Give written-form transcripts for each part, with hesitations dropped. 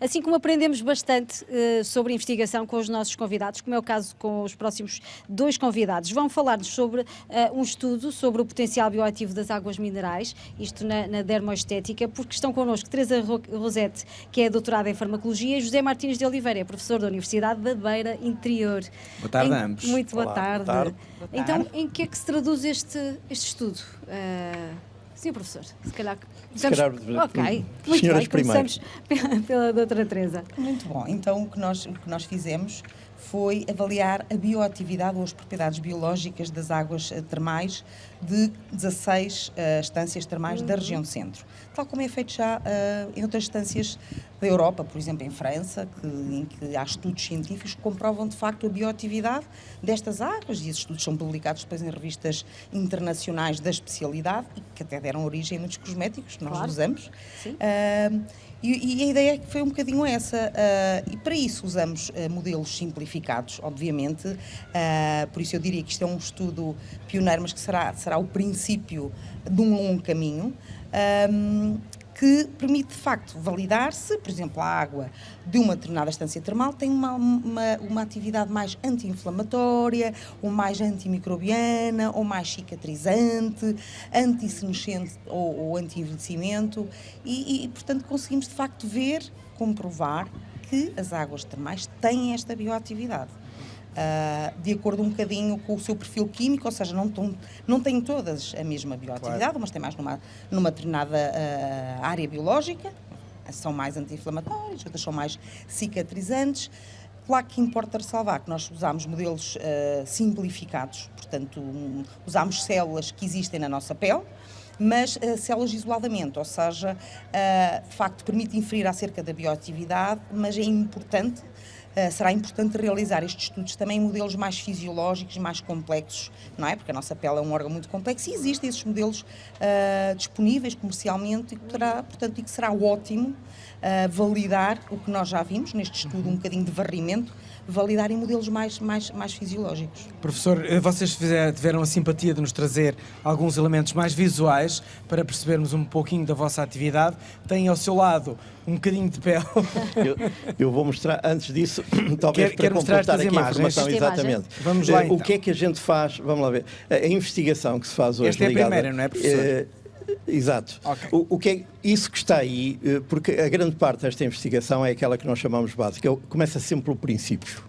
assim como aprendemos bastante sobre investigação com os nossos convidados, como é o caso com os próximos 2 convidados. Vão falar-nos sobre um estudo sobre o potencial bioativo das águas minerais, isto na dermoestética, porque estão connosco Teresa Rosete, que é doutorada em farmacologia, e José Martins de Oliveira, é professor da Universidade da Beira Interior. Boa tarde a ambos. Muito boa tarde. Boa tarde. Então, em que é que se traduz este estudo? Senhor professor, se calhar... Ok, muito bem, começamos pela doutora Teresa. Muito bom, então o que nós fizemos foi avaliar a bioatividade ou as propriedades biológicas das águas termais de 16 estâncias termais da região centro, tal como é feito já em outras estâncias da Europa, por exemplo em França, em que há estudos científicos que comprovam de facto a bioatividade destas águas, e esses estudos são publicados depois em revistas internacionais da especialidade e que até deram origem a muitos cosméticos que nós usamos. E a ideia foi um bocadinho essa, e para isso usamos modelos simplificados, obviamente, por isso eu diria que isto é um estudo pioneiro, mas que será o princípio de um longo caminho, que permite, de facto, validar se, por exemplo, a água de uma determinada estância termal tem uma atividade mais anti-inflamatória, ou mais antimicrobiana, ou mais cicatrizante, anti-senescente ou anti-envelhecimento, e, portanto, conseguimos, de facto, comprovar que as águas termais têm esta bioatividade. De acordo um bocadinho com o seu perfil químico, ou seja, não têm todas a mesma bioatividade, claro. Umas têm mais numa determinada área biológica, são mais anti-inflamatórias, outras são mais cicatrizantes. Claro que importa ressalvar que nós usámos modelos simplificados, portanto, usámos células que existem na nossa pele, mas células isoladamente, ou seja, de facto permite inferir acerca da bioatividade, mas é importante. Será importante realizar estes estudos também em modelos mais fisiológicos, mais complexos, não é? Porque a nossa pele é um órgão muito complexo e existem esses modelos disponíveis comercialmente e que será ótimo validar o que nós já vimos neste estudo, um bocadinho de varrimento, validar em modelos mais fisiológicos. Professor, vocês tiveram a simpatia de nos trazer alguns elementos mais visuais para percebermos um pouquinho da vossa atividade. Tem ao seu lado um bocadinho de pele. Eu vou mostrar, antes disso, talvez para completar aqui a informação, exatamente. Vamos lá, então. O que é que a gente faz, vamos lá ver, a investigação que se faz hoje Esta é a primeira, não é, professor? Exato. Okay. O que é isso que está aí, porque a grande parte desta investigação é aquela que nós chamamos básica, começa sempre pelo princípio.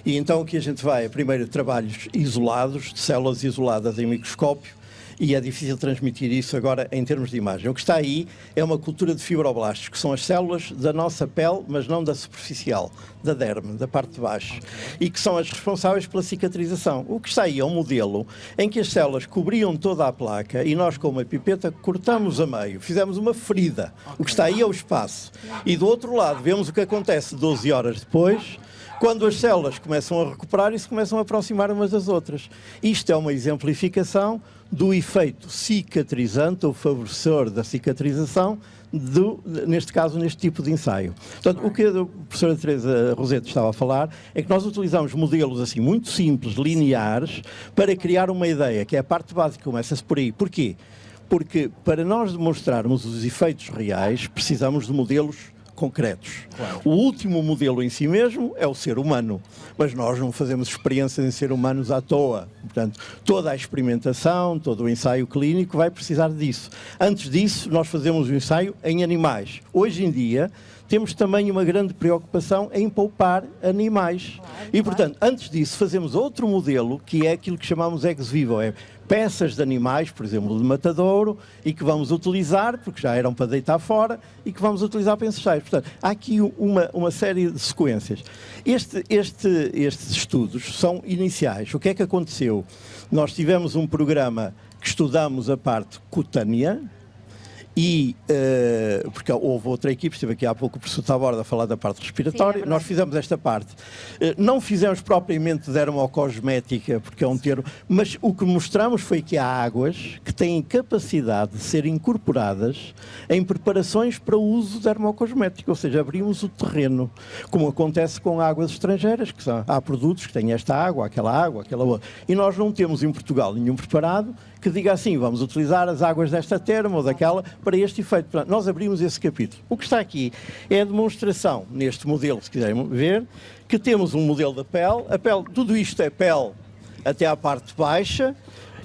E então o que a gente vai é primeiro trabalhos isolados, de células isoladas em microscópio, e é difícil transmitir isso agora em termos de imagem. O que está aí é uma cultura de fibroblastos, que são as células da nossa pele, mas não da superficial, da derme, da parte de baixo, e que são as responsáveis pela cicatrização. O que está aí é um modelo em que as células cobriam toda a placa e nós, com uma pipeta, cortamos a meio, fizemos uma ferida. O que está aí é o espaço. E do outro lado, vemos o que acontece 12 horas depois, quando as células começam a recuperar e se começam a aproximar umas das outras. Isto é uma exemplificação do efeito cicatrizante ou favorecedor da cicatrização, neste caso, neste tipo de ensaio. Portanto, o que a professora Teresa Rosete estava a falar é que nós utilizamos modelos assim muito simples, lineares, para criar uma ideia, que é a parte básica, começa-se por aí. Porquê? Porque para nós demonstrarmos os efeitos reais, precisamos de modelos concretos. Claro. O último modelo em si mesmo é o ser humano, mas nós não fazemos experiências em ser humanos à toa. Portanto, toda a experimentação, todo o ensaio clínico vai precisar disso. Antes disso, nós fazemos o ensaio em animais. Hoje em dia, temos também uma grande preocupação em poupar animais. E, portanto, antes disso, fazemos outro modelo, que é aquilo que chamamos ex vivo, é peças de animais, por exemplo, de matadouro, e que vamos utilizar, porque já eram para deitar fora, e que vamos utilizar para ensaios. Portanto, há aqui uma série de sequências. Estes estudos são iniciais. O que é que aconteceu? Nós tivemos um programa que estudamos a parte cutânea, e, porque houve outra equipe, estive aqui há pouco o professor Taborda a falar da parte respiratória. Sim, nós fizemos esta parte. Não fizemos propriamente dermocosmética, porque é um termo, mas o que mostramos foi que há águas que têm capacidade de ser incorporadas em preparações para o uso dermocosmético, ou seja, abrimos o terreno, como acontece com águas estrangeiras, que há produtos que têm esta água, aquela outra. E nós não temos em Portugal nenhum preparado que diga assim, vamos utilizar as águas desta terma ou daquela para este efeito. Portanto, nós abrimos esse capítulo. O que está aqui é a demonstração, neste modelo, se quiserem ver, que temos um modelo da pele. A pele, tudo isto é pele até à parte baixa,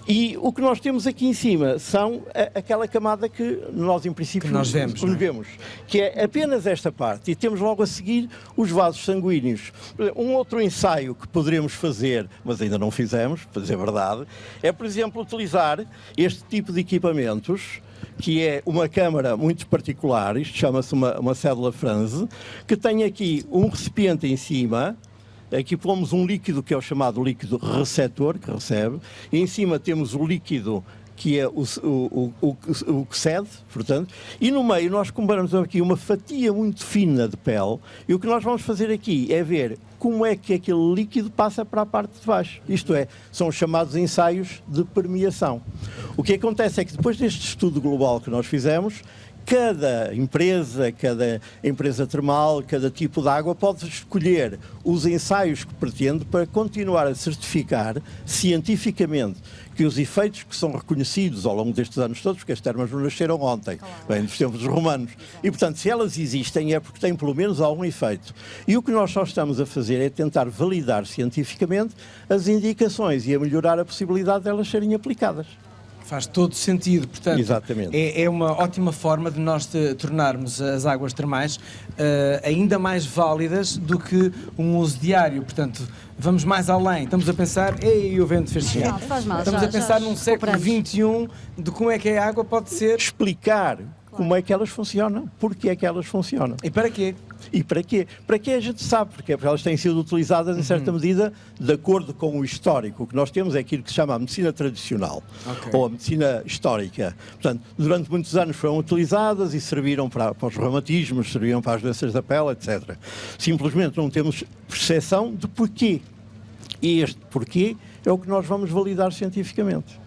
e o que nós temos aqui em cima são aquela camada que nós, em princípio, que nós vemos, que é apenas esta parte, e temos logo a seguir os vasos sanguíneos. Um outro ensaio que poderemos fazer, mas ainda não fizemos, para dizer a verdade, é, por exemplo, utilizar este tipo de equipamentos, que é uma câmara muito particular, isto chama-se uma cédula franze, que tem aqui um recipiente em cima. Aqui pomos um líquido que é o chamado líquido receptor, que recebe, e em cima temos o líquido que é o que cede, portanto, e no meio nós comparamos aqui uma fatia muito fina de pele, e o que nós vamos fazer aqui é ver como é que aquele líquido passa para a parte de baixo. Isto é, são os chamados ensaios de permeação. O que acontece é que depois deste estudo global que nós fizemos, cada empresa termal, cada tipo de água pode escolher os ensaios que pretende para continuar a certificar cientificamente que os efeitos que são reconhecidos ao longo destes anos todos, porque as termas não nasceram ontem, bem dos tempos dos romanos, e portanto se elas existem é porque têm pelo menos algum efeito. E o que nós só estamos a fazer é tentar validar cientificamente as indicações e a melhorar a possibilidade de elas serem aplicadas. Faz todo sentido, portanto, exatamente. É uma ótima forma de nós tornarmos as águas termais ainda mais válidas do que um uso diário. Portanto, vamos mais além. Estamos a pensar, ei, o vento fez chegar. Não, faz mal. Estamos a pensar num século XXI de como é que a água pode ser. Explicar como é que elas funcionam, porque é que elas funcionam. E para quê? E para quê? Para quê a gente sabe, porque elas têm sido utilizadas em certa medida de acordo com o histórico. O que nós temos é aquilo que se chama a medicina tradicional, ou a medicina histórica. Portanto, durante muitos anos foram utilizadas e serviram para os reumatismos, serviram para as doenças da pele, etc. Simplesmente não temos percepção de porquê. E este porquê é o que nós vamos validar cientificamente.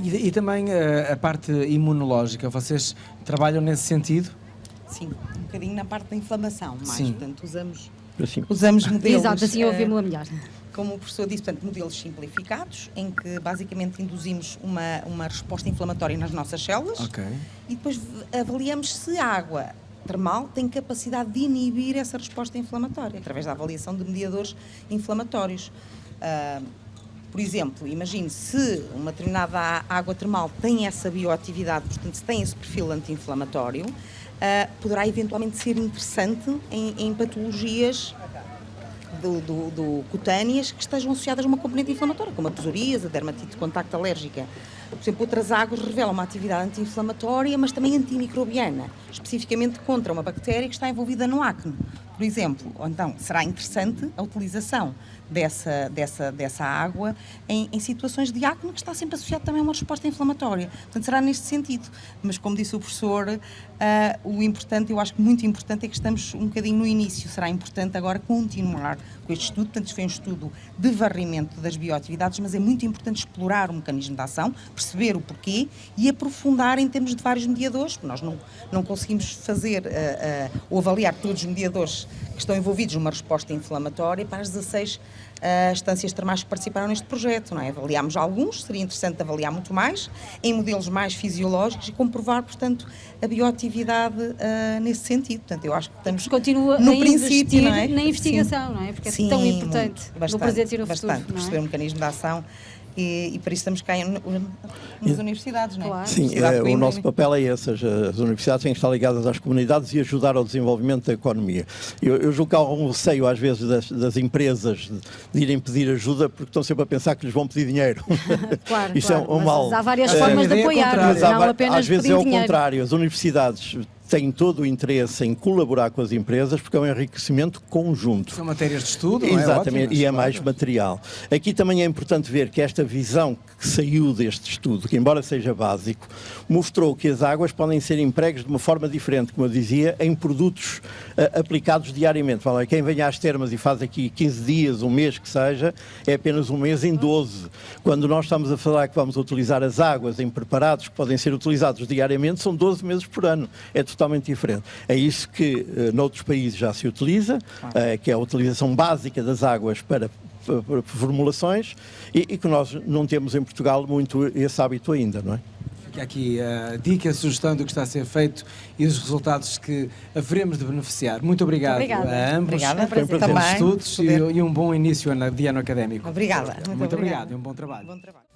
E também a parte imunológica, vocês trabalham nesse sentido? Sim, um bocadinho na parte da inflamação, mais. Sim. Portanto, Assim. usamos modelos... Exato, assim ouvimos-la melhor. Como o professor disse, portanto, modelos simplificados, em que basicamente induzimos uma resposta inflamatória nas nossas células. Ok. E depois avaliamos se a água termal tem capacidade de inibir essa resposta inflamatória, através da avaliação de mediadores inflamatórios. Por exemplo, imagine se uma determinada água termal tem essa bioatividade, portanto, se tem esse perfil anti-inflamatório, poderá eventualmente ser interessante em patologias cutâneas que estejam associadas a uma componente inflamatória, como a psoríase, a dermatite de contacto alérgica. Por exemplo, outras águas revelam uma atividade anti-inflamatória, mas também antimicrobiana, especificamente contra uma bactéria que está envolvida no acne, por exemplo. Ou então, será interessante a utilização dessa água em situações de acne, que está sempre associado também a uma resposta inflamatória. Portanto, será neste sentido. Mas, como disse o professor, o importante, eu acho que muito importante, é que estamos um bocadinho no início. Será importante agora continuar com este estudo. Portanto, isto foi um estudo de varrimento das bioatividades, mas é muito importante explorar o mecanismo de ação, perceber o porquê e aprofundar em termos de vários mediadores, porque nós não conseguimos fazer ou avaliar todos os mediadores que estão envolvidos numa resposta inflamatória para as 16 estâncias termais que participaram neste projeto, não é? Avaliámos alguns, seria interessante avaliar muito mais, em modelos mais fisiológicos e comprovar, portanto, a bioatividade nesse sentido. Portanto, eu acho que estamos continua no a princípio, não é? na investigação, não é? Porque Sim, é tão importante bastante, no presente e no futuro, bastante, não perceber é? o mecanismo de ação e para isso estamos cá nas universidades, não é? Claro. Sim, o nosso papel é esse. As universidades têm que estar ligadas às comunidades e ajudar ao desenvolvimento da economia. Eu julgo que há algum receio, às vezes, das empresas de irem pedir ajuda porque estão sempre a pensar que lhes vão pedir dinheiro. Claro, Isso claro, é um mal. mas há várias formas de apoiar, mas não apenas às vezes pedir é o dinheiro. contrário. As universidades têm todo o interesse em colaborar com as empresas porque é um enriquecimento conjunto. São matérias de estudo, não é? Exatamente, Ótimas, e é claro. mais material. Aqui também é importante ver que esta visão que saiu deste estudo, que embora seja básico, mostrou que as águas podem ser empregues de uma forma diferente, como eu dizia, em produtos aplicados diariamente. Fala, quem vem às termas e faz aqui 15 dias, um mês que seja, é apenas um mês em 12. Quando nós estamos a falar que vamos utilizar as águas em preparados que podem ser utilizados diariamente, são 12 meses por ano. É totalmente diferente. É isso que noutros países já se utiliza, que é a utilização básica das águas para formulações e que nós não temos em Portugal muito esse hábito ainda, não é? Fica aqui a dica, a sugestão do que está a ser feito e os resultados que haveremos de beneficiar. Muito obrigado Obrigada. a ambos Obrigada. pelos Também, estudos poder- e um bom início de ano académico. Obrigada. Muito obrigado e um bom trabalho. Bom trabalho.